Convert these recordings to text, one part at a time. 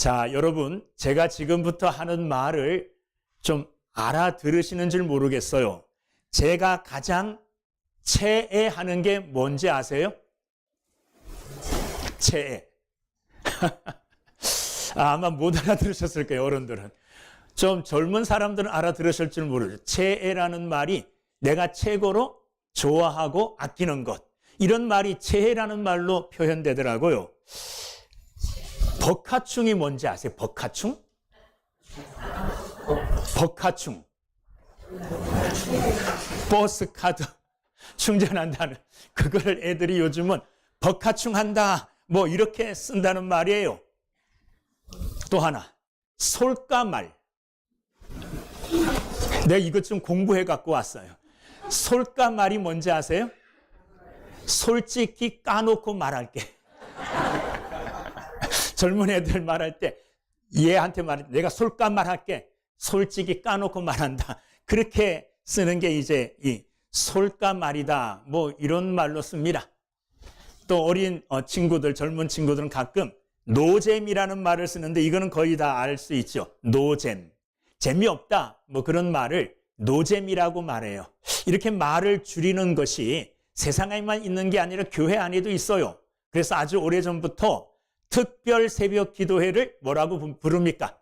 자, 여러분, 제가 지금부터 하는 말을 좀 알아들으시는 줄 모르겠어요. 제가 가장 체애하는 게 뭔지 아세요? 체애. 아마 못 알아들으셨을 거예요, 어른들은. 좀 젊은 사람들은 알아들으실 줄 모르죠. 체애라는 말이 내가 최고로 좋아하고 아끼는 것. 이런 말이 체애라는 말로 표현되더라고요. 버카충이 뭔지 아세요? 버카충? 버카충. 버스카드 충전한다는, 그걸 애들이 요즘은 버카충 한다 뭐 이렇게 쓴다는 말이에요. 또 하나, 솔까말. 내가 이것 좀 공부해 갖고 왔어요. 솔까말이 뭔지 아세요? 솔직히 까놓고 말할게. 젊은 애들 말할 때 얘한테 말해, 내가 솔까말 할게. 솔직히 까놓고 말한다. 그렇게 쓰는 게 이제 이 솔까말이다 뭐 이런 말로 씁니다. 또 어린 친구들, 젊은 친구들은 가끔 노잼이라는 말을 쓰는데 이거는 거의 다 알 수 있죠. 노잼. 재미없다 뭐 그런 말을 노잼이라고 말해요. 이렇게 말을 줄이는 것이 세상에만 있는 게 아니라 교회 안에도 있어요. 그래서 아주 오래전부터 특별 새벽 기도회를 뭐라고 부릅니까?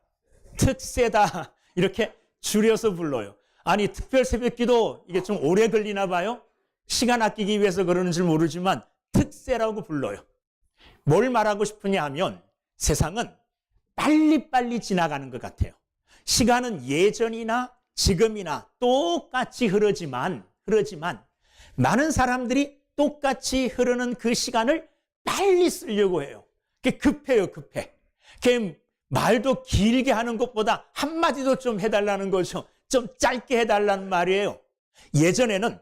특세다 이렇게 줄여서 불러요. 아니, 특별 새벽 기도 이게 좀 오래 걸리나 봐요. 시간 아끼기 위해서 그러는 줄 모르지만 특세라고 불러요. 뭘 말하고 싶으냐 하면 세상은 빨리빨리 지나가는 것 같아요. 시간은 예전이나 지금이나 똑같이 흐르지만 많은 사람들이 똑같이 흐르는 그 시간을 빨리 쓰려고 해요. 그게 급해요, 급해. 그게 말도 길게 하는 것보다 한마디도 좀 해달라는 거죠. 좀 짧게 해달라는 말이에요. 예전에는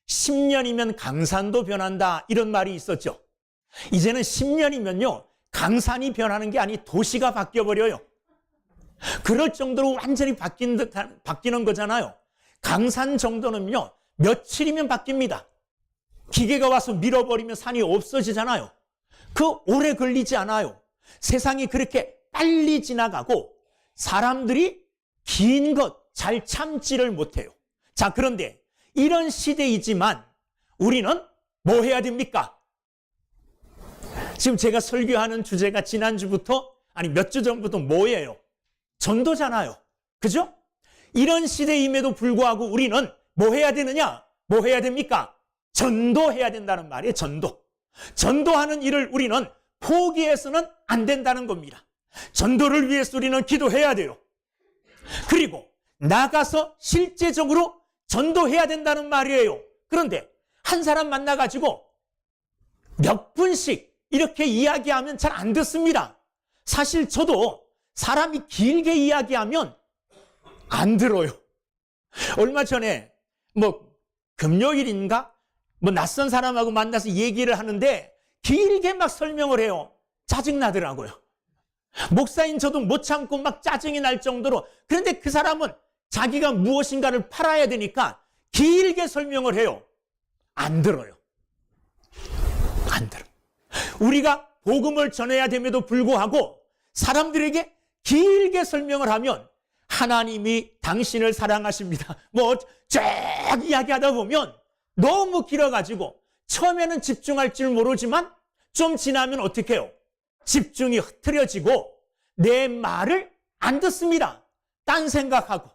10년이면 강산도 변한다 이런 말이 있었죠. 이제는 10년이면요 강산이 변하는 게 아니 도시가 바뀌어버려요. 그럴 정도로 완전히 바뀌는 거잖아요. 강산 정도는요 며칠이면 바뀝니다. 기계가 와서 밀어버리면 산이 없어지잖아요. 그 오래 걸리지 않아요. 세상이 그렇게 빨리 지나가고 사람들이 긴 것 잘 참지를 못해요. 자, 그런데 이런 시대이지만 우리는 뭐 해야 됩니까? 지금 제가 설교하는 주제가 지난주부터 아니 몇 주 전부터 뭐예요? 전도잖아요. 그죠? 이런 시대임에도 불구하고 우리는 뭐 해야 되느냐? 뭐 해야 됩니까? 전도해야 된다는 말이에요. 전도. 전도하는 일을 우리는 포기해서는 안 된다는 겁니다. 전도를 위해서 우리는 기도해야 돼요. 그리고 나가서 실제적으로 전도해야 된다는 말이에요. 그런데 한 사람 만나가지고 몇 분씩 이렇게 이야기하면 잘 안 듣습니다. 사실 저도 사람이 길게 이야기하면 안 들어요. 얼마 전에 뭐 금요일인가 뭐 낯선 사람하고 만나서 얘기를 하는데 길게 막 설명을 해요. 짜증나더라고요. 목사인 저도 못 참고 막 짜증이 날 정도로. 그런데 그 사람은 자기가 무엇인가를 팔아야 되니까 길게 설명을 해요. 안 들어요. 안 들어. 우리가 복음을 전해야 됨에도 불구하고 사람들에게 길게 설명을 하면 하나님이 당신을 사랑하십니다. 뭐 쭉 이야기하다 보면 너무 길어가지고 처음에는 집중할 줄 모르지만 좀 지나면 어떻게 해요? 집중이 흐트러지고 내 말을 안 듣습니다. 딴 생각하고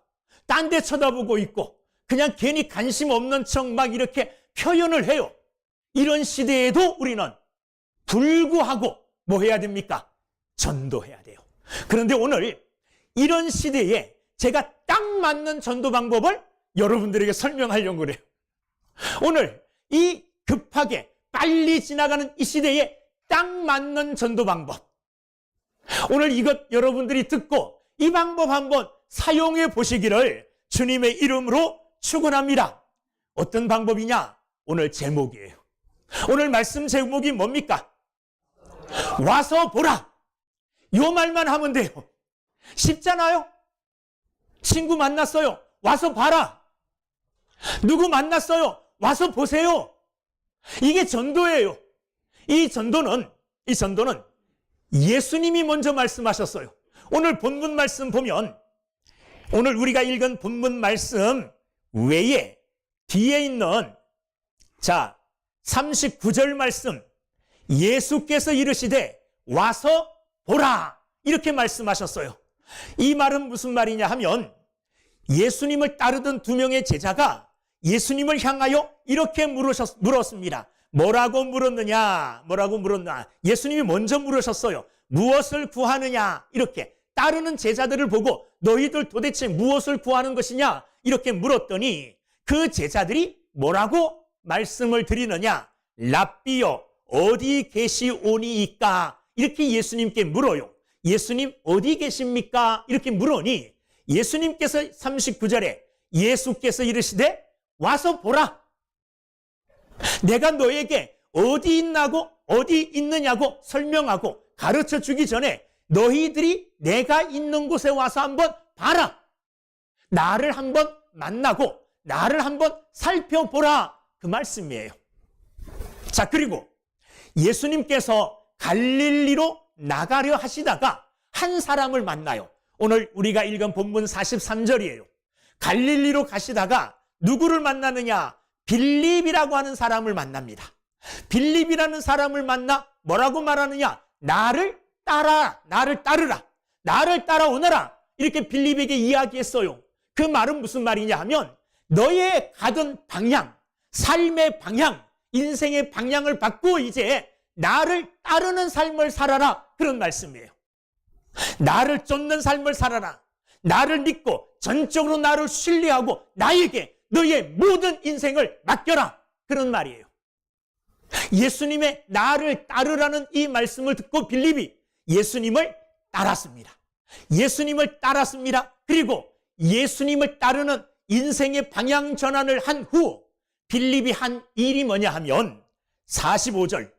딴 데 쳐다보고 있고 그냥 괜히 관심 없는 척 막 이렇게 표현을 해요. 이런 시대에도 우리는 불구하고 뭐 해야 됩니까? 전도해야 돼요. 그런데 오늘 이런 시대에 제가 딱 맞는 전도 방법을 여러분들에게 설명하려고 그래요. 오늘 이 급하게 빨리 지나가는 이 시대에 딱 맞는 전도 방법. 오늘 이것 여러분들이 듣고 이 방법 한번 사용해 보시기를 주님의 이름으로 축원합니다. 어떤 방법이냐? 오늘 제목이에요. 오늘 말씀 제목이 뭡니까? 와서 보라. 이 말만 하면 돼요. 쉽잖아요? 친구 만났어요. 와서 봐라. 누구 만났어요. 와서 보세요. 이게 전도예요. 이 전도는 예수님이 먼저 말씀하셨어요. 오늘 본문 말씀 보면 오늘 우리가 읽은 본문 말씀 외에 뒤에 있는 39절 말씀, 예수께서 이르시되 와서 보라, 이렇게 말씀하셨어요. 이 말은 무슨 말이냐 하면 예수님을 따르던 두 명의 제자가 예수님을 향하여 이렇게 물었습니다. 뭐라고 물었느냐? 예수님이 먼저 물으셨어요. 무엇을 구하느냐? 이렇게 따르는 제자들을 보고 너희들 도대체 무엇을 구하는 것이냐? 이렇게 물었더니 그 제자들이 뭐라고 말씀을 드리느냐? 랍비요, 어디 계시오니이까? 이렇게 예수님께 물어요. 예수님 어디 계십니까? 이렇게 물으니 예수님께서 39절에 예수께서 이르시되 와서 보라. 내가 너에게 어디 있느냐고 설명하고 가르쳐 주기 전에 너희들이 내가 있는 곳에 와서 한번 봐라. 나를 한번 만나고 나를 한번 살펴보라. 그 말씀이에요. 자, 그리고 예수님께서 갈릴리로 나가려 하시다가 한 사람을 만나요. 오늘 우리가 읽은 본문 43절이에요. 갈릴리로 가시다가 누구를 만나느냐? 빌립이라고 하는 사람을 만납니다. 빌립이라는 사람을 만나 뭐라고 말하느냐? 나를 따르라. 나를 따라오너라. 이렇게 빌립에게 이야기했어요. 그 말은 무슨 말이냐 하면 너의 가던 방향, 삶의 방향, 인생의 방향을 바꾸어 이제 나를 따르는 삶을 살아라. 그런 말씀이에요. 나를 쫓는 삶을 살아라. 나를 믿고 전적으로 나를 신뢰하고 나에게 너의 모든 인생을 맡겨라. 그런 말이에요. 예수님의 나를 따르라는 이 말씀을 듣고 빌립이 예수님을 따랐습니다. 예수님을 따랐습니다. 그리고 예수님을 따르는 인생의 방향 전환을 한 후 빌립이 한 일이 뭐냐 하면 45절,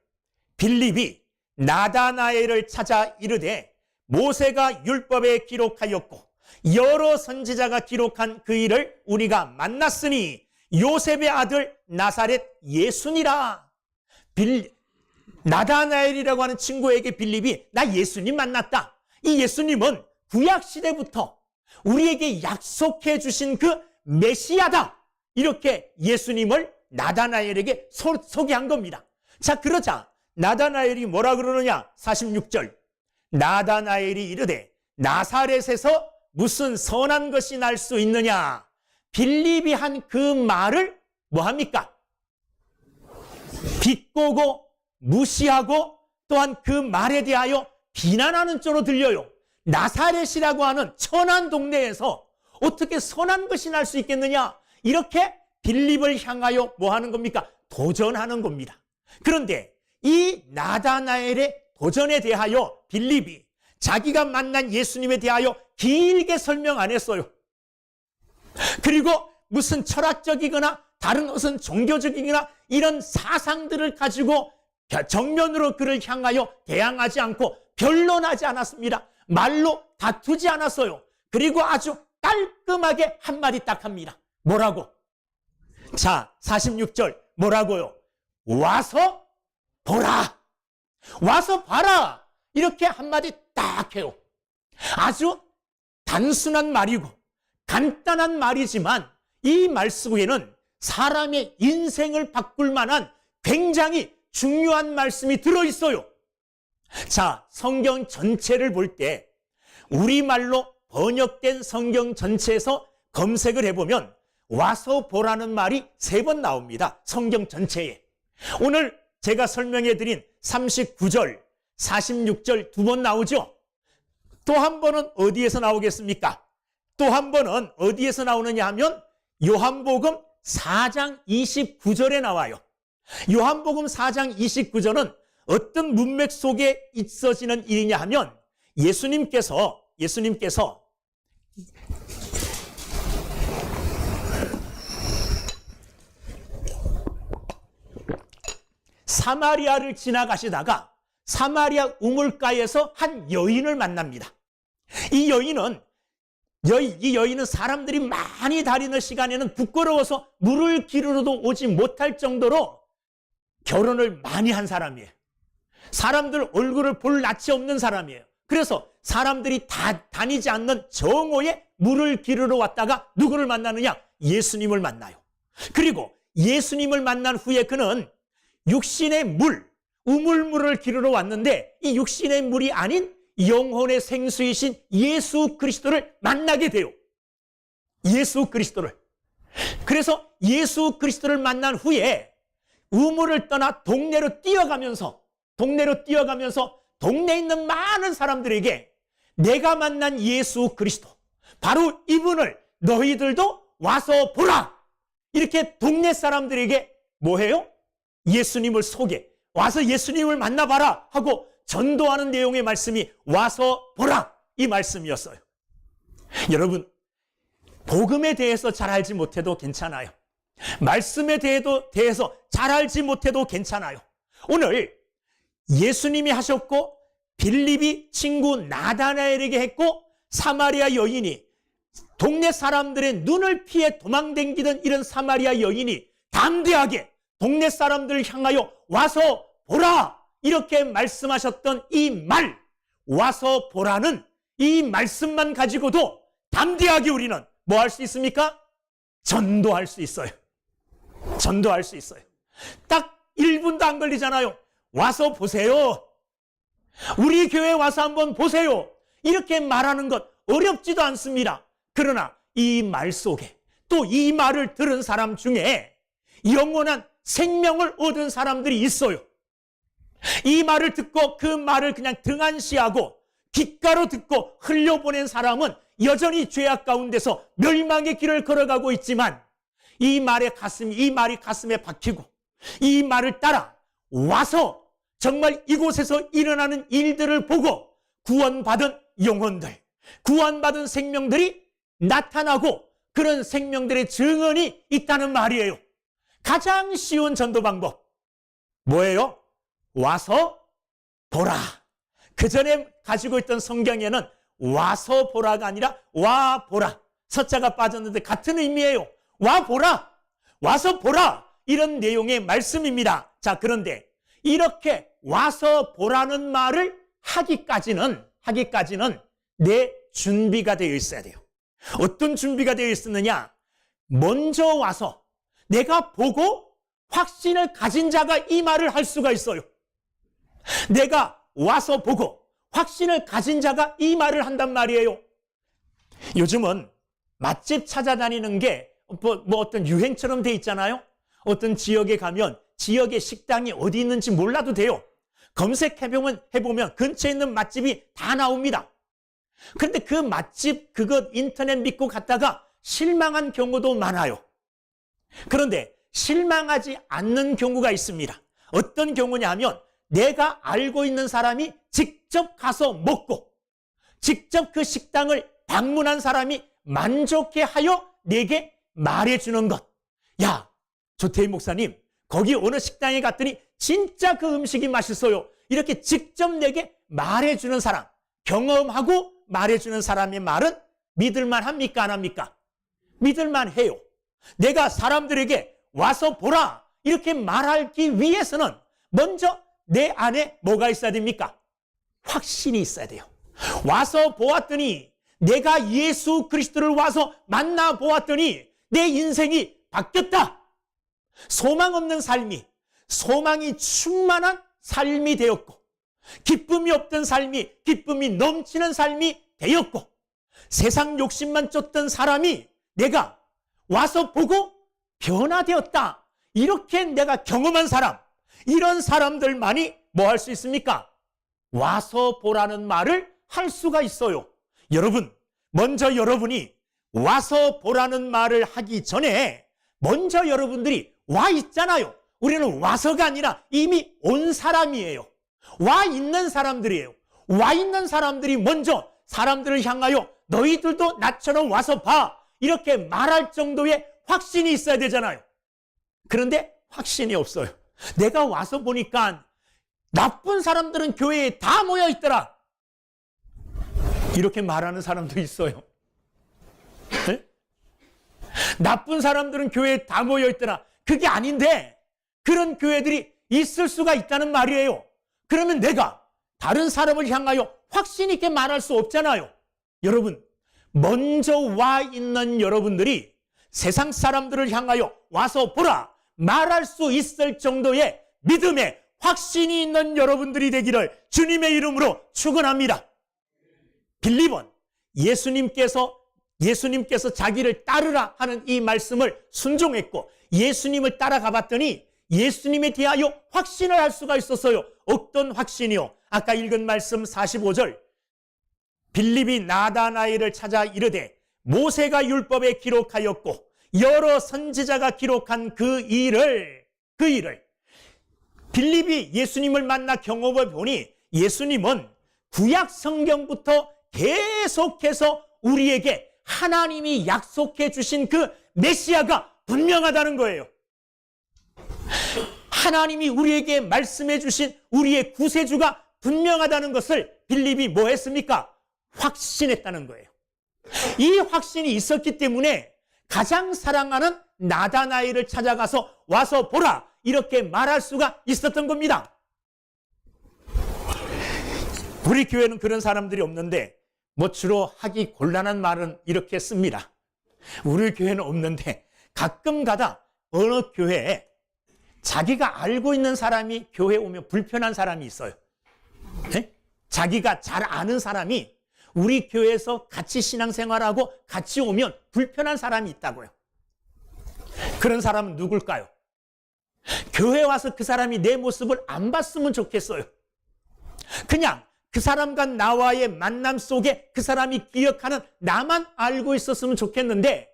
빌립이 나다나엘을 찾아 이르되 모세가 율법에 기록하였고 여러 선지자가 기록한 그 일을 우리가 만났으니 요셉의 아들 나사렛 예수니라. 나다나엘이라고 하는 친구에게 빌립이 나 예수님 만났다. 이 예수님은 구약시대부터 우리에게 약속해 주신 그 메시아다. 이렇게 예수님을 나다나엘에게 소개한 겁니다. 자, 그러자 나다나엘이 뭐라 그러느냐? 46절, 나다나엘이 이르되 나사렛에서 무슨 선한 것이 날 수 있느냐? 빌립이 한 그 말을 뭐합니까? 비꼬고 무시하고 또한 그 말에 대하여 비난하는 쪽으로 들려요. 나사렛이라고 하는 천한 동네에서 어떻게 선한 것이 날 수 있겠느냐? 이렇게 빌립을 향하여 뭐 하는 겁니까? 도전하는 겁니다. 그런데 이 나다나엘의 도전에 대하여 빌립이 자기가 만난 예수님에 대하여 길게 설명 안 했어요. 그리고 무슨 철학적이거나 다른 무슨 종교적이거나 이런 사상들을 가지고 정면으로 그를 향하여 대항하지 않고 변론하지 않았습니다. 말로 다투지 않았어요. 그리고 아주 깔끔하게 한마디 딱 합니다. 뭐라고? 자, 46절 뭐라고요? 와서 보라. 와서 봐라. 이렇게 한마디 딱 해요. 아주 단순한 말이고 간단한 말이지만 이 말 속에는 사람의 인생을 바꿀 만한 굉장히 중요한 말씀이 들어있어요. 자, 성경 전체를 볼 때 우리말로 번역된 성경 전체에서 검색을 해보면 와서 보라는 말이 3번 나옵니다. 성경 전체에. 오늘 제가 설명해드린 39절, 46절 2번 나오죠. 또 한 번은 어디에서 나오겠습니까? 또 한 번은 어디에서 나오느냐 하면 요한복음 4장 29절에 나와요. 요한복음 4장 29절은 어떤 문맥 속에 있어지는 일이냐 하면 예수님께서 사마리아를 지나가시다가 사마리아 우물가에서 한 여인을 만납니다. 이 여인은 사람들이 많이 다니는 시간에는 부끄러워서 물을 기르러도 오지 못할 정도로 결혼을 많이 한 사람이에요. 사람들 얼굴을 볼 낯이 없는 사람이에요. 그래서 사람들이 다 다니지 않는 정오에 물을 기르러 왔다가 누구를 만나느냐? 예수님을 만나요. 그리고 예수님을 만난 후에 그는 육신의 물, 우물물을 기르러 왔는데 이 육신의 물이 아닌 영혼의 생수이신 예수 그리스도를 만나게 돼요. 예수 그리스도를. 그래서 예수 그리스도를 만난 후에 우물을 떠나 동네로 뛰어가면서 동네에 있는 많은 사람들에게 내가 만난 예수 그리스도, 바로 이분을 너희들도 와서 보라! 이렇게 동네 사람들에게 뭐해요? 예수님을 소개, 와서 예수님을 만나봐라 하고 전도하는 내용의 말씀이 와서 보라! 이 말씀이었어요. 여러분, 복음에 대해서 잘 알지 못해도 괜찮아요. 말씀에 대해서 잘 알지 못해도 괜찮아요. 오늘 예수님이 하셨고 빌립이 친구 나다나엘에게 했고 사마리아 여인이 동네 사람들의 눈을 피해 도망다니던 이런 사마리아 여인이 담대하게 동네 사람들을 향하여 와서 보라! 이렇게 말씀하셨던 이 말, 와서 보라는 이 말씀만 가지고도 담대하게 우리는 뭐 할 수 있습니까? 전도할 수 있어요. 전도할 수 있어요. 딱 1분도 안 걸리잖아요. 와서 보세요. 우리 교회 와서 한번 보세요. 이렇게 말하는 것 어렵지도 않습니다. 그러나 이 말 속에 또 이 말을 들은 사람 중에 영원한 생명을 얻은 사람들이 있어요. 이 말을 듣고 그 말을 그냥 등한시하고 귓가로 듣고 흘려보낸 사람은 여전히 죄악 가운데서 멸망의 길을 걸어가고 있지만 이 말이 가슴에 박히고 이 말을 따라 와서 정말 이곳에서 일어나는 일들을 보고 구원받은 영혼들, 구원받은 생명들이 나타나고 그런 생명들의 증언이 있다는 말이에요. 가장 쉬운 전도 방법 뭐예요? 와서 보라. 그 전에 가지고 있던 성경에는 와서 보라가 아니라 와 보라, 서자가 빠졌는데 같은 의미예요. 와 보라, 와서 보라, 이런 내용의 말씀입니다. 자, 그런데 이렇게 와서 보라는 말을 하기까지는 내 준비가 되어 있어야 돼요. 어떤 준비가 되어 있었느냐? 먼저 와서 내가 보고 확신을 가진 자가 이 말을 할 수가 있어요. 내가 와서 보고 확신을 가진 자가 이 말을 한단 말이에요. 요즘은 맛집 찾아다니는 게 뭐 어떤 유행처럼 돼 있잖아요. 어떤 지역에 가면 지역의 식당이 어디 있는지 몰라도 돼요. 검색해보면 근처에 있는 맛집이 다 나옵니다. 그런데 그 맛집 그것 인터넷 믿고 갔다가 실망한 경우도 많아요. 그런데 실망하지 않는 경우가 있습니다. 어떤 경우냐면 내가 알고 있는 사람이 직접 가서 먹고 직접 그 식당을 방문한 사람이 만족해 하여 내게 말해주는 것. 야, 조태희 목사님, 거기 어느 식당에 갔더니 진짜 그 음식이 맛있어요. 이렇게 직접 내게 말해주는 사람, 경험하고 말해주는 사람의 말은 믿을만 합니까? 안 합니까? 믿을만 해요. 내가 사람들에게 와서 보라 이렇게 말하기 위해서는 먼저 내 안에 뭐가 있어야 됩니까? 확신이 있어야 돼요. 와서 보았더니, 내가 예수 그리스도를 와서 만나 보았더니 내 인생이 바뀌었다. 소망 없는 삶이 소망이 충만한 삶이 되었고, 기쁨이 없던 삶이 기쁨이 넘치는 삶이 되었고, 세상 욕심만 쫓던 사람이 내가 와서 보고 변화되었다. 이렇게 내가 경험한 사람, 이런 사람들만이 뭐 할 수 있습니까? 와서 보라는 말을 할 수가 있어요. 여러분, 먼저 여러분이 와서 보라는 말을 하기 전에 먼저 여러분들이 와 있잖아요. 우리는 와서가 아니라 이미 온 사람이에요. 와 있는 사람들이에요. 와 있는 사람들이 먼저 사람들을 향하여 너희들도 나처럼 와서 봐, 이렇게 말할 정도의 확신이 있어야 되잖아요. 그런데 확신이 없어요. 내가 와서 보니까 나쁜 사람들은 교회에 다 모여 있더라. 이렇게 말하는 사람도 있어요. 네? 나쁜 사람들은 교회에 다 모여 있더라. 그게 아닌데 그런 교회들이 있을 수가 있다는 말이에요. 그러면 내가 다른 사람을 향하여 확신 있게 말할 수 없잖아요. 여러분, 먼저 와 있는 여러분들이 세상 사람들을 향하여 와서 보라 말할 수 있을 정도의 믿음에 확신이 있는 여러분들이 되기를 주님의 이름으로 축원합니다. 빌립은 예수님께서 자기를 따르라 하는 이 말씀을 순종했고 예수님을 따라가 봤더니 예수님에 대하여 확신을 할 수가 있었어요. 어떤 확신이요? 아까 읽은 말씀 45절, 빌립이 나다나엘을 찾아 이르되 모세가 율법에 기록하였고 여러 선지자가 기록한 그 일을 빌립이 예수님을 만나 경험해 보니 예수님은 구약 성경부터 계속해서 우리에게 하나님이 약속해 주신 그 메시아가 분명하다는 거예요. 하나님이 우리에게 말씀해 주신 우리의 구세주가 분명하다는 것을 빌립이 뭐 했습니까? 확신했다는 거예요. 이 확신이 있었기 때문에 가장 사랑하는 나다나엘을 찾아가서 와서 보라 이렇게 말할 수가 있었던 겁니다. 우리 교회는 그런 사람들이 없는데 주로 하기 곤란한 말은 이렇게 씁니다. 우리 교회는 없는데 가끔 가다 어느 교회에 자기가 알고 있는 사람이 교회에 오면 불편한 사람이 있어요. 네? 자기가 잘 아는 사람이 우리 교회에서 같이 신앙생활하고 같이 오면 불편한 사람이 있다고요. 그런 사람은 누굴까요? 교회 와서 그 사람이 내 모습을 안 봤으면 좋겠어요. 그냥 그 사람과 나와의 만남 속에 그 사람이 기억하는 나만 알고 있었으면 좋겠는데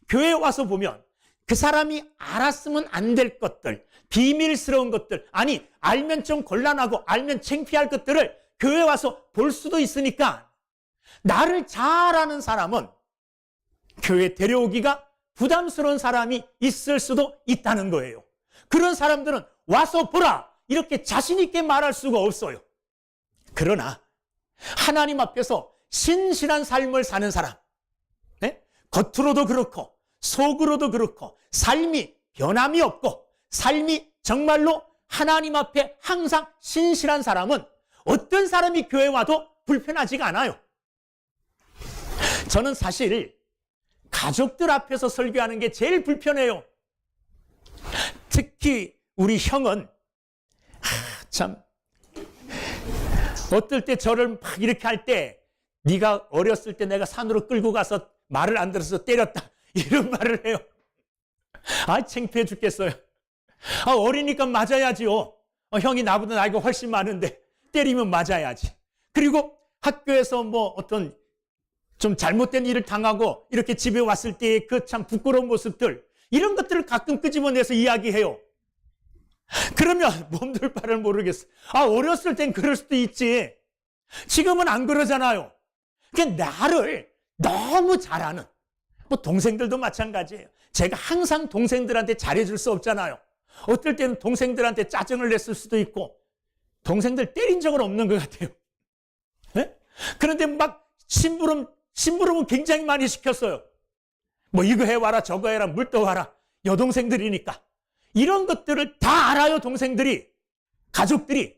교회에 와서 보면 그 사람이 알았으면 안 될 것들, 비밀스러운 것들, 아니 알면 좀 곤란하고 알면 창피할 것들을 교회에 와서 볼 수도 있으니까 나를 잘 아는 사람은 교회에 데려오기가 부담스러운 사람이 있을 수도 있다는 거예요. 그런 사람들은 와서 보라 이렇게 자신 있게 말할 수가 없어요. 그러나 하나님 앞에서 신실한 삶을 사는 사람, 네? 겉으로도 그렇고 속으로도 그렇고 삶이 변함이 없고 삶이 정말로 하나님 앞에 항상 신실한 사람은 어떤 사람이 교회 와도 불편하지가 않아요. 저는 사실 가족들 앞에서 설교하는 게 제일 불편해요. 특히 우리 형은 참 어떨 때 저를 막 이렇게 할 때 네가 어렸을 때 내가 산으로 끌고 가서 말을 안 들어서 때렸다 이런 말을 해요. 창피해 죽겠어요. 어리니까 맞아야지요. 형이 나보다 나이가 훨씬 많은데 때리면 맞아야지. 그리고 학교에서 어떤 좀 잘못된 일을 당하고 이렇게 집에 왔을 때의 그 참 부끄러운 모습들 이런 것들을 가끔 끄집어내서 이야기해요. 그러면 몸둘 바를 모르겠어. 어렸을 땐 그럴 수도 있지. 지금은 안 그러잖아요. 그냥 나를 너무 잘 아는 동생들도 마찬가지예요. 제가 항상 동생들한테 잘해줄 수 없잖아요. 어떨 때는 동생들한테 짜증을 냈을 수도 있고 동생들 때린 적은 없는 것 같아요. 네? 그런데 막 심부름은 굉장히 많이 시켰어요. 이거 해와라 저거 해라 물 떠와라 여동생들이니까 이런 것들을 다 알아요. 동생들이 가족들이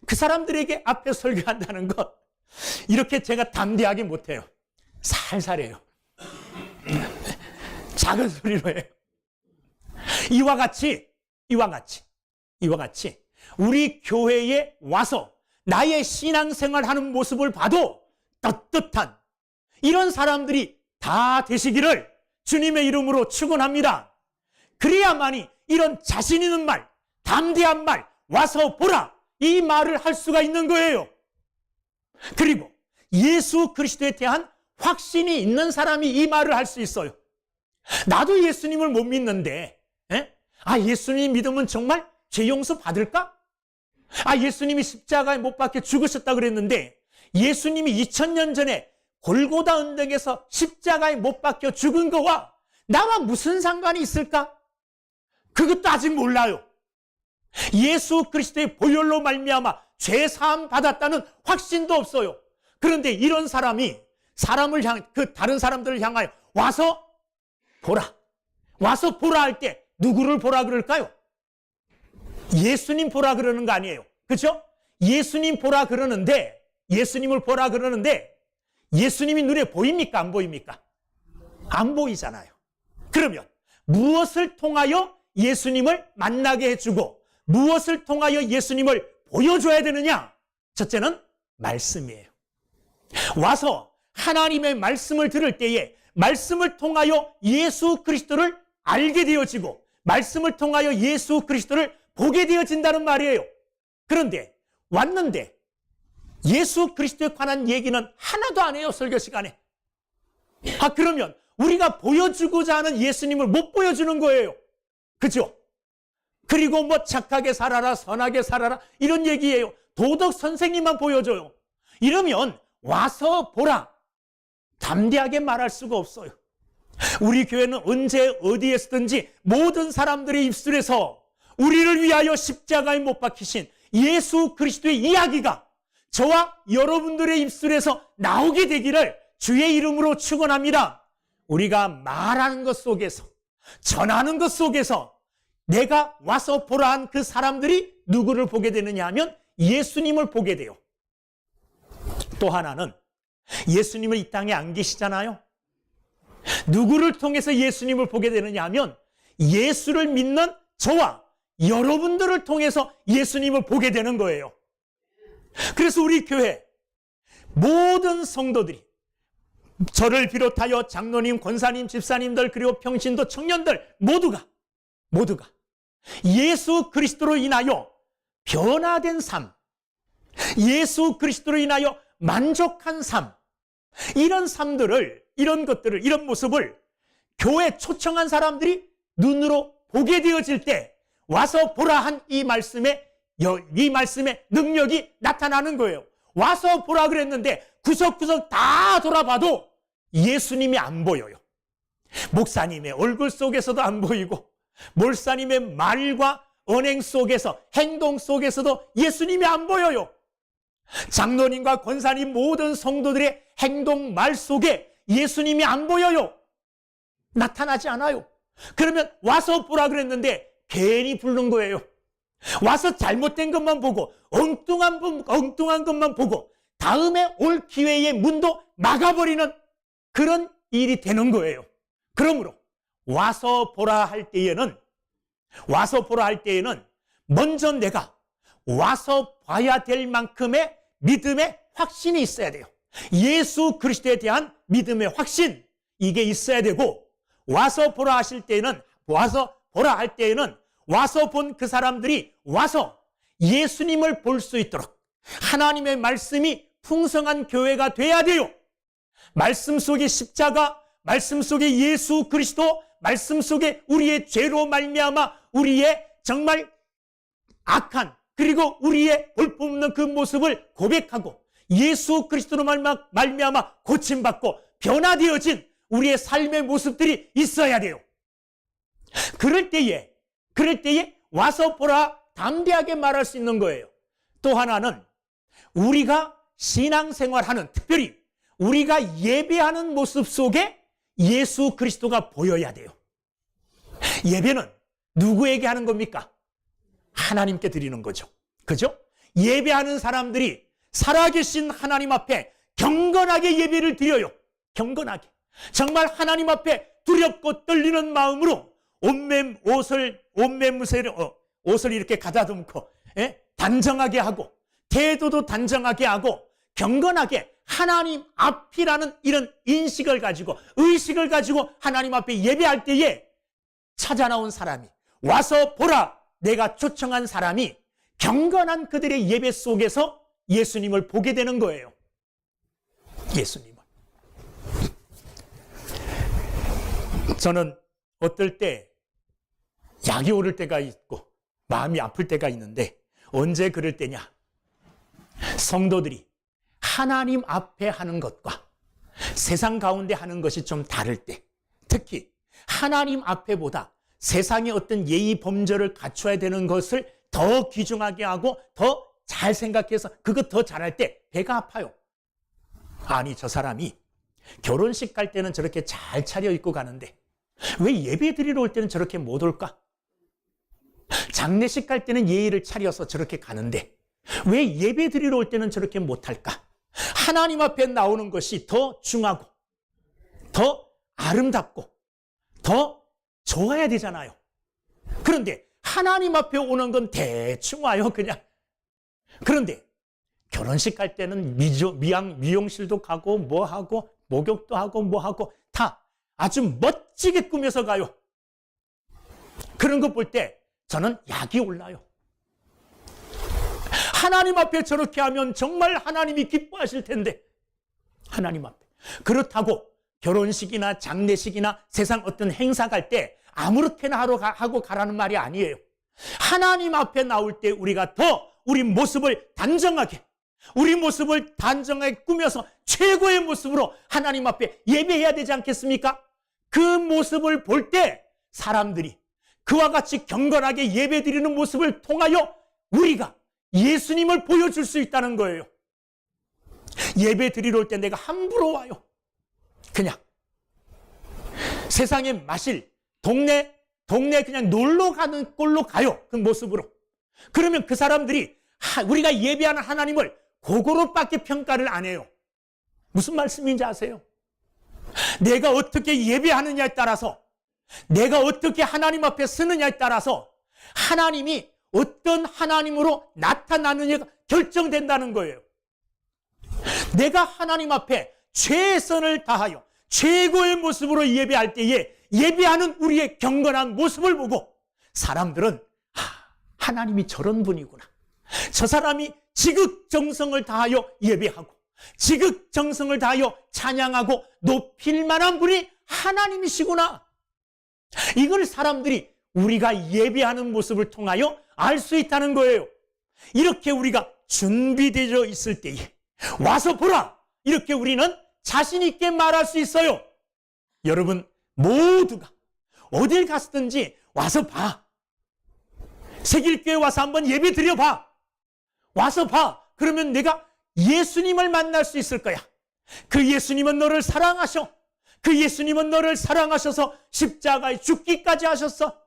그 사람들에게 앞에 설교한다는 것 이렇게 제가 담대하게 못해요. 살살해요. 작은 소리로 해요. 이와 같이 우리 교회에 와서 나의 신앙생활하는 모습을 봐도 떳떳한 이런 사람들이 다 되시기를 주님의 이름으로 축원합니다. 그래야만이 이런 자신 있는 말, 담대한 말, 와서 보라 이 말을 할 수가 있는 거예요. 그리고 예수 그리스도에 대한 확신이 있는 사람이 이 말을 할 수 있어요. 나도 예수님을 못 믿는데 예수님 믿으면 정말 죄 용서 받을까? 예수님이 십자가에 못 박혀 죽으셨다 그랬는데 예수님이 2000년 전에 골고다 언덕에서 십자가에 못 박혀 죽은 거와 나와 무슨 상관이 있을까? 그것도 아직 몰라요. 예수 그리스도의 보혈로 말미암아 죄 사함 받았다는 확신도 없어요. 그런데 이런 사람이 다른 사람들을 향하여 와서 보라 할 때 누구를 보라 그럴까요? 예수님 보라 그러는 거 아니에요. 그렇죠? 예수님 보라 그러는데 예수님을 보라 그러는데 예수님이 눈에 보입니까? 안 보입니까? 안 보이잖아요. 그러면 무엇을 통하여 예수님을 만나게 해주고 무엇을 통하여 예수님을 보여줘야 되느냐? 첫째는 말씀이에요. 와서 하나님의 말씀을 들을 때에 말씀을 통하여 예수 그리스도를 알게 되어지고 말씀을 통하여 예수 그리스도를 보게 되어진다는 말이에요. 그런데 왔는데 예수 그리스도에 관한 얘기는 하나도 안 해요, 설교 시간에. 그러면 우리가 보여주고자 하는 예수님을 못 보여주는 거예요. 그죠? 그리고 뭐 착하게 살아라, 선하게 살아라 이런 얘기예요. 도덕 선생님만 보여줘요. 이러면 와서 보라. 담대하게 말할 수가 없어요. 우리 교회는 언제 어디에서든지 모든 사람들의 입술에서 우리를 위하여 십자가에 못 박히신 예수 그리스도의 이야기가 저와 여러분들의 입술에서 나오게 되기를 주의 이름으로 축원합니다. 우리가 말하는 것 속에서 전하는 것 속에서 내가 와서 보라 한 그 사람들이 누구를 보게 되느냐 하면 예수님을 보게 돼요. 또 하나는 예수님을 이 땅에 안 계시잖아요. 누구를 통해서 예수님을 보게 되느냐 하면 예수를 믿는 저와 여러분들을 통해서 예수님을 보게 되는 거예요. 그래서 우리 교회 모든 성도들이 저를 비롯하여 장로님, 권사님, 집사님들 그리고 평신도 청년들 모두가 예수 그리스도로 인하여 변화된 삶, 예수 그리스도로 인하여 만족한 삶, 이런 삶들을, 이런 것들을, 이런 모습을 교회 초청한 사람들이 눈으로 보게 되어질 때 와서 보라 한 이 말씀의 능력이 나타나는 거예요. 와서 보라 그랬는데 구석구석 다 돌아봐도 예수님이 안 보여요. 목사님의 얼굴 속에서도 안 보이고 몰사님의 말과 언행 속에서, 행동 속에서도 예수님이 안 보여요. 장로님과 권사님 모든 성도들의 행동, 말 속에 예수님이 안 보여요. 나타나지 않아요. 그러면 와서 보라 그랬는데 괜히 부른 거예요. 와서 잘못된 것만 보고 엉뚱한 것만 보고 다음에 올 기회의 문도 막아버리는 그런 일이 되는 거예요. 그러므로 와서 보라 할 때에는 먼저 내가 와서 봐야 될 만큼의 믿음의 확신이 있어야 돼요. 예수 그리스도에 대한 믿음의 확신, 이게 있어야 되고, 와서 보라 할 때에는 와서 본 그 사람들이 와서 예수님을 볼 수 있도록 하나님의 말씀이 풍성한 교회가 돼야 돼요. 말씀 속에 십자가, 말씀 속에 예수 그리스도, 말씀 속에 우리의 죄로 말미암아 우리의 정말 악한, 그리고 우리의 볼품없는 그 모습을 고백하고 예수 그리스도로 말미암아 고침받고 변화되어진 우리의 삶의 모습들이 있어야 돼요. 그럴 때에 와서 보라 담대하게 말할 수 있는 거예요. 또 하나는 우리가 신앙생활하는, 특별히 우리가 예배하는 모습 속에 예수 그리스도가 보여야 돼요. 예배는 누구에게 하는 겁니까? 하나님께 드리는 거죠. 그죠? 예배하는 사람들이 살아계신 하나님 앞에 경건하게 예배를 드려요. 경건하게. 정말 하나님 앞에 두렵고 떨리는 마음으로 옷을 이렇게 가다듬고, 단정하게 하고, 태도도 단정하게 하고, 경건하게 하나님 앞이라는 이런 인식을 가지고, 의식을 가지고 하나님 앞에 예배할 때에 찾아 나온 사람이, 와서 보라, 내가 초청한 사람이 경건한 그들의 예배 속에서 예수님을 보게 되는 거예요. 예수님을. 저는 어떨 때 약이 오를 때가 있고 마음이 아플 때가 있는데, 언제 그럴 때냐? 성도들이 하나님 앞에 하는 것과 세상 가운데 하는 것이 좀 다를 때, 특히 하나님 앞에보다 세상의 어떤 예의 범절을 갖춰야 되는 것을 더 귀중하게 하고 더 잘 생각해서 그것 더 잘할 때 배가 아파요. 아니, 저 사람이 결혼식 갈 때는 저렇게 잘 차려입고 가는데 왜 예배 드리러 올 때는 저렇게 못 올까? 장례식 갈 때는 예의를 차려서 저렇게 가는데 왜 예배 드리러 올 때는 저렇게 못할까? 하나님 앞에 나오는 것이 더 중하고 더 아름답고 더 좋아야 되잖아요. 그런데 하나님 앞에 오는 건 대충 와요, 그냥. 그런데 결혼식 할 때는 미용실도 가고 뭐 하고 목욕도 하고 뭐 하고 다 아주 멋지게 꾸며서 가요. 그런 거 볼 때 저는 약이 올라요. 하나님 앞에 저렇게 하면 정말 하나님이 기뻐하실 텐데, 하나님 앞에. 그렇다고 결혼식이나 장례식이나 세상 어떤 행사 갈 때 아무렇게나 하고 가라는 말이 아니에요. 하나님 앞에 나올 때 우리가 더 우리 모습을 단정하게, 우리 모습을 단정하게 꾸며서 최고의 모습으로 하나님 앞에 예배해야 되지 않겠습니까? 그 모습을 볼 때 사람들이 그와 같이 경건하게 예배드리는 모습을 통하여 우리가 예수님을 보여줄 수 있다는 거예요. 예배 드리러 올 때 내가 함부로 와요. 그냥 세상에 마실 동네 그냥 놀러 가는 꼴로 가요. 그 모습으로. 그러면 그 사람들이 우리가 예배하는 하나님을 그거로밖에 평가를 안 해요. 무슨 말씀인지 아세요? 내가 어떻게 예배하느냐에 따라서, 내가 어떻게 하나님 앞에 서느냐에 따라서 하나님이 어떤 하나님으로 나타나느냐가 결정된다는 거예요. 내가 하나님 앞에 최선을 다하여 최고의 모습으로 예배할 때에 예배하는 우리의 경건한 모습을 보고 사람들은 하나님이 저런 분이구나. 저 사람이 지극정성을 다하여 예배하고 지극정성을 다하여 찬양하고 높일 만한 분이 하나님이시구나. 이걸 사람들이 우리가 예배하는 모습을 통하여 알 수 있다는 거예요. 이렇게 우리가 준비되어 있을 때에 와서 보라, 이렇게 우리는 자신 있게 말할 수 있어요. 여러분 모두가 어딜 갔든지 와서 봐. 세길교회 와서 한번 예배 드려봐. 와서 봐. 그러면 내가 예수님을 만날 수 있을 거야. 그 예수님은 너를 사랑하셔. 그 예수님은 너를 사랑하셔서 십자가에 죽기까지 하셨어.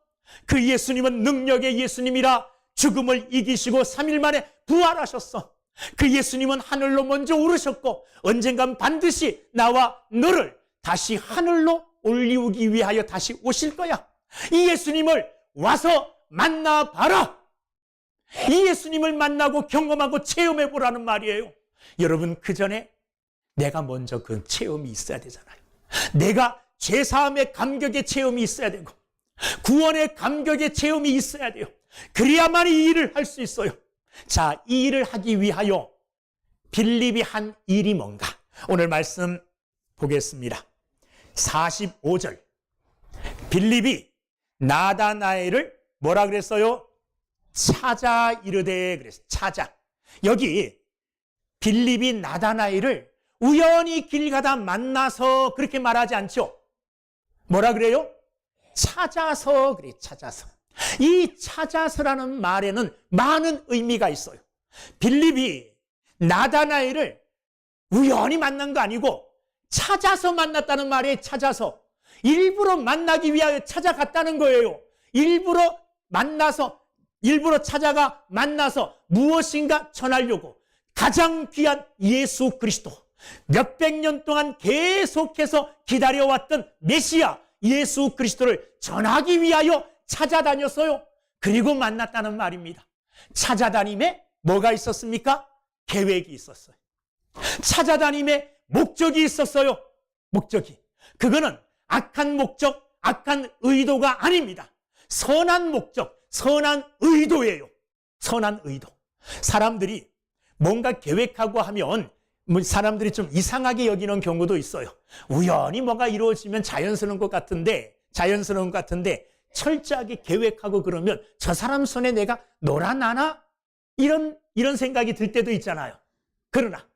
그 예수님은 능력의 예수님이라 죽음을 이기시고 3일 만에 부활하셨어. 그 예수님은 하늘로 먼저 오르셨고 언젠간 반드시 나와 너를 다시 하늘로 올리우기 위하여 다시 오실 거야. 이 예수님을 와서 만나봐라. 이 예수님을 만나고 경험하고 체험해보라는 말이에요. 여러분, 그 전에 내가 먼저 그 체험이 있어야 되잖아요. 내가 죄사함의 감격의 체험이 있어야 되고 구원의 감격의 체험이 있어야 돼요. 그래야만 이 일을 할 수 있어요. 자, 이 일을 하기 위하여 빌립이 한 일이 뭔가? 오늘 말씀 보겠습니다. 45절. 빌립이 나다나엘을 뭐라 그랬어요? 찾아 이르되 그랬어요. 찾아. 여기 빌립이 나다나엘을 우연히 길 가다 만나서 그렇게 말하지 않죠. 뭐라 그래요? 찾아서 그래. 찾아서. 이 찾아서라는 말에는 많은 의미가 있어요. 빌립이 나다나엘을 우연히 만난 거 아니고 찾아서 만났다는 말이에요. 찾아서. 일부러 만나기 위하여 찾아갔다는 거예요. 일부러 찾아가 만나서 무엇인가 전하려고 가장 귀한 예수 그리스도, 몇백 년 동안 계속해서 기다려왔던 메시아 예수 그리스도를 전하기 위하여 찾아다녔어요. 그리고 만났다는 말입니다. 찾아다님에 뭐가 있었습니까? 계획이 있었어요. 찾아다님에 목적이 있었어요. 목적이. 그거는 악한 목적, 악한 의도가 아닙니다. 선한 목적, 선한 의도예요. 선한 의도. 사람들이 뭔가 계획하고 하면 사람들이 좀 이상하게 여기는 경우도 있어요. 우연히 뭐가 이루어지면 자연스러운 것 같은데 철저하게 계획하고 그러면 저 사람 손에 내가 놀아나나? 이런 생각이 들 때도 있잖아요. 그러나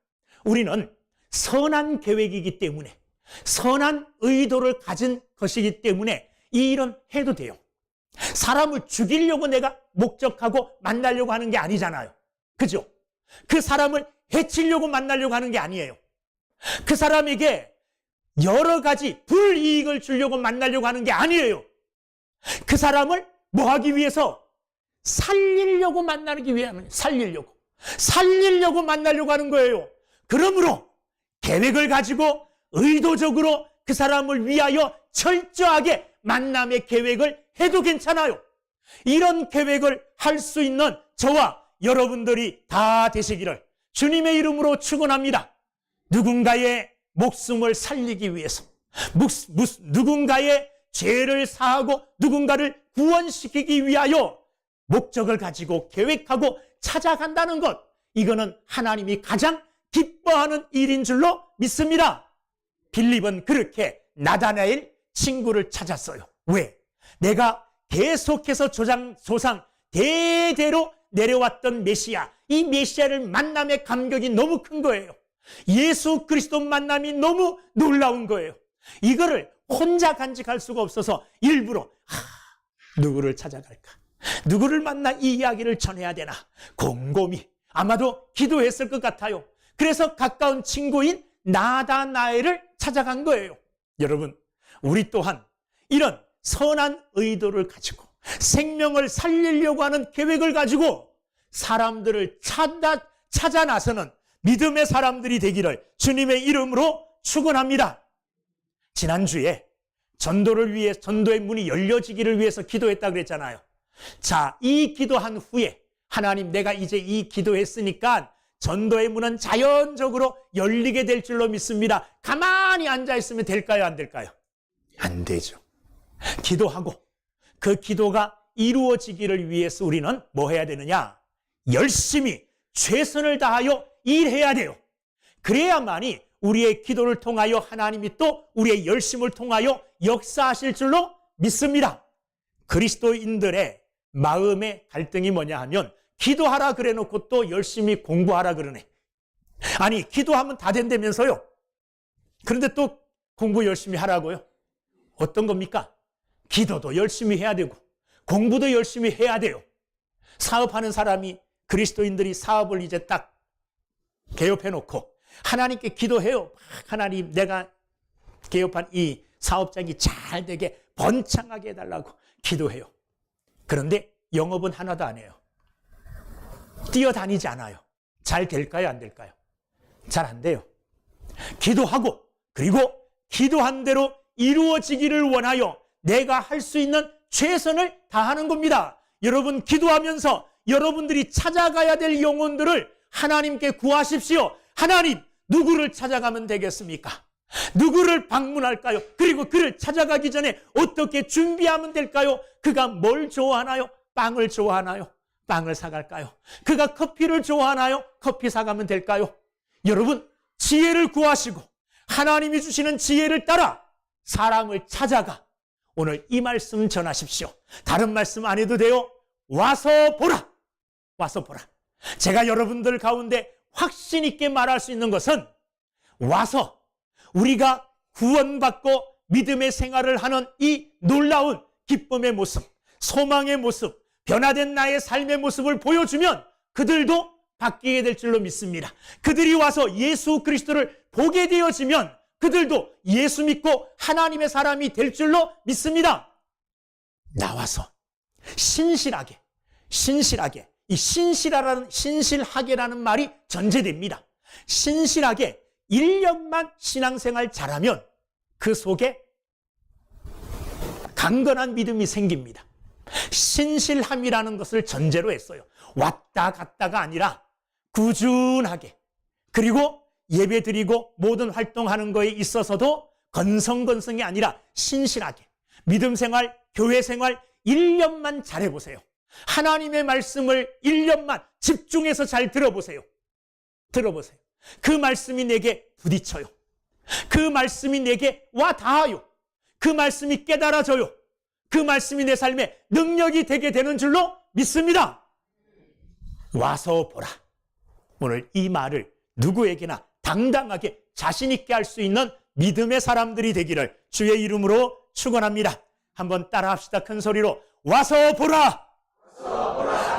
우리는 선한 계획이기 때문에, 선한 의도를 가진 것이기 때문에 이 일은 해도 돼요. 사람을 죽이려고 내가 목적하고 만나려고 하는 게 아니잖아요. 그죠? 그 사람을 해치려고 만나려고 하는 게 아니에요. 그 사람에게 여러 가지 불이익을 주려고 만나려고 하는 게 아니에요. 그 사람을 뭐 하기 위해서? 살리려고 만나기 위해서 살리려고 만나려고 하는 거예요. 그러므로 계획을 가지고 의도적으로 그 사람을 위하여 철저하게 만남의 계획을 해도 괜찮아요. 이런 계획을 할 수 있는 저와 여러분들이 다 되시기를 주님의 이름으로 축원합니다. 누군가의 목숨을 살리기 위해서, 누군가의 죄를 사하고 누군가를 구원시키기 위하여 목적을 가지고 계획하고 찾아간다는 것, 이거는 하나님이 가장 기뻐하는 일인 줄로 믿습니다. 빌립은 그렇게 나다나엘 친구를 찾았어요. 왜? 내가 계속해서 조상 대대로 내려왔던 메시아, 이 메시아를 만남의 감격이 너무 큰 거예요. 예수 그리스도 만남이 너무 놀라운 거예요. 이거를 혼자 간직할 수가 없어서 일부러 누구를 찾아갈까? 누구를 만나 이 이야기를 전해야 되나? 곰곰이 아마도 기도했을 것 같아요. 그래서 가까운 친구인 나다나엘을 찾아간 거예요. 여러분, 우리 또한 이런 선한 의도를 가지고 생명을 살리려고 하는 계획을 가지고 사람들을 찾아 나서는 믿음의 사람들이 되기를 주님의 이름으로 축원합니다. 지난주에 전도의 문이 열려지기를 위해서 기도했다 그랬잖아요. 자, 이 기도한 후에 하나님, 내가 이제 이 기도했으니까 전도의 문은 자연적으로 열리게 될 줄로 믿습니다. 가만히 앉아 있으면 될까요, 안 될까요? 안 되죠. 기도하고 그 기도가 이루어지기를 위해서 우리는 뭐 해야 되느냐? 열심히 최선을 다하여 일해야 돼요. 그래야만이 우리의 기도를 통하여 하나님이 또 우리의 열심을 통하여 역사하실 줄로 믿습니다. 그리스도인들의 마음의 갈등이 뭐냐 하면 기도하라 그래 놓고 또 열심히 공부하라 그러네. 아니, 기도하면 다 된다면서요. 그런데 또 공부 열심히 하라고요? 어떤 겁니까? 기도도 열심히 해야 되고 공부도 열심히 해야 돼요. 사업하는 사람이, 그리스도인들이 사업을 이제 딱 개업해 놓고 하나님께 기도해요. 하나님, 내가 개업한 이 사업장이 잘 되게 번창하게 해달라고 기도해요. 그런데 영업은 하나도 안 해요. 뛰어다니지 않아요. 잘 될까요, 안 될까요? 잘 안 돼요. 기도하고 그리고 기도한 대로 이루어지기를 원하여 내가 할 수 있는 최선을 다하는 겁니다. 여러분, 기도하면서 여러분들이 찾아가야 될 영혼들을 하나님께 구하십시오. 하나님, 누구를 찾아가면 되겠습니까? 누구를 방문할까요? 그리고 그를 찾아가기 전에 어떻게 준비하면 될까요? 그가 뭘 좋아하나요? 빵을 좋아하나요? 빵을 사갈까요? 그가 커피를 좋아하나요? 커피 사가면 될까요? 여러분, 지혜를 구하시고 하나님이 주시는 지혜를 따라 사람을 찾아가 오늘 이 말씀 전하십시오. 다른 말씀 안 해도 돼요. 와서 보라. 와서 보라. 제가 여러분들 가운데 확신 있게 말할 수 있는 것은 와서 우리가 구원받고 믿음의 생활을 하는 이 놀라운 기쁨의 모습, 소망의 모습, 변화된 나의 삶의 모습을 보여주면 그들도 바뀌게 될 줄로 믿습니다. 그들이 와서 예수 그리스도를 보게 되어지면 그들도 예수 믿고 하나님의 사람이 될 줄로 믿습니다. 나와서 신실하게, 이 신실하게라는 말이 전제됩니다. 신실하게 1년만 신앙생활 잘하면 그 속에 강건한 믿음이 생깁니다. 신실함이라는 것을 전제로 했어요. 왔다 갔다가 아니라 꾸준하게, 그리고 예배드리고 모든 활동하는 거에 있어서도 건성건성이 아니라 신실하게 믿음 생활, 교회 생활 1년만 잘해보세요. 하나님의 말씀을 1년만 집중해서 잘 들어보세요. 그 말씀이 내게 부딪혀요. 그 말씀이 내게 와 닿아요. 그 말씀이 깨달아져요. 그 말씀이 내 삶에 능력이 되게 되는 줄로 믿습니다. 와서 보라. 오늘 이 말을 누구에게나 당당하게 자신 있게 할 수 있는 믿음의 사람들이 되기를 주의 이름으로 축원합니다. 한번 따라 합시다. 큰 소리로 와서 보라.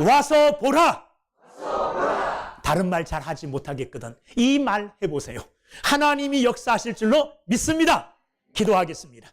와서 보라. 다른 말 잘 하지 못하겠거든 이 말 해보세요. 하나님이 역사하실 줄로 믿습니다. 기도하겠습니다.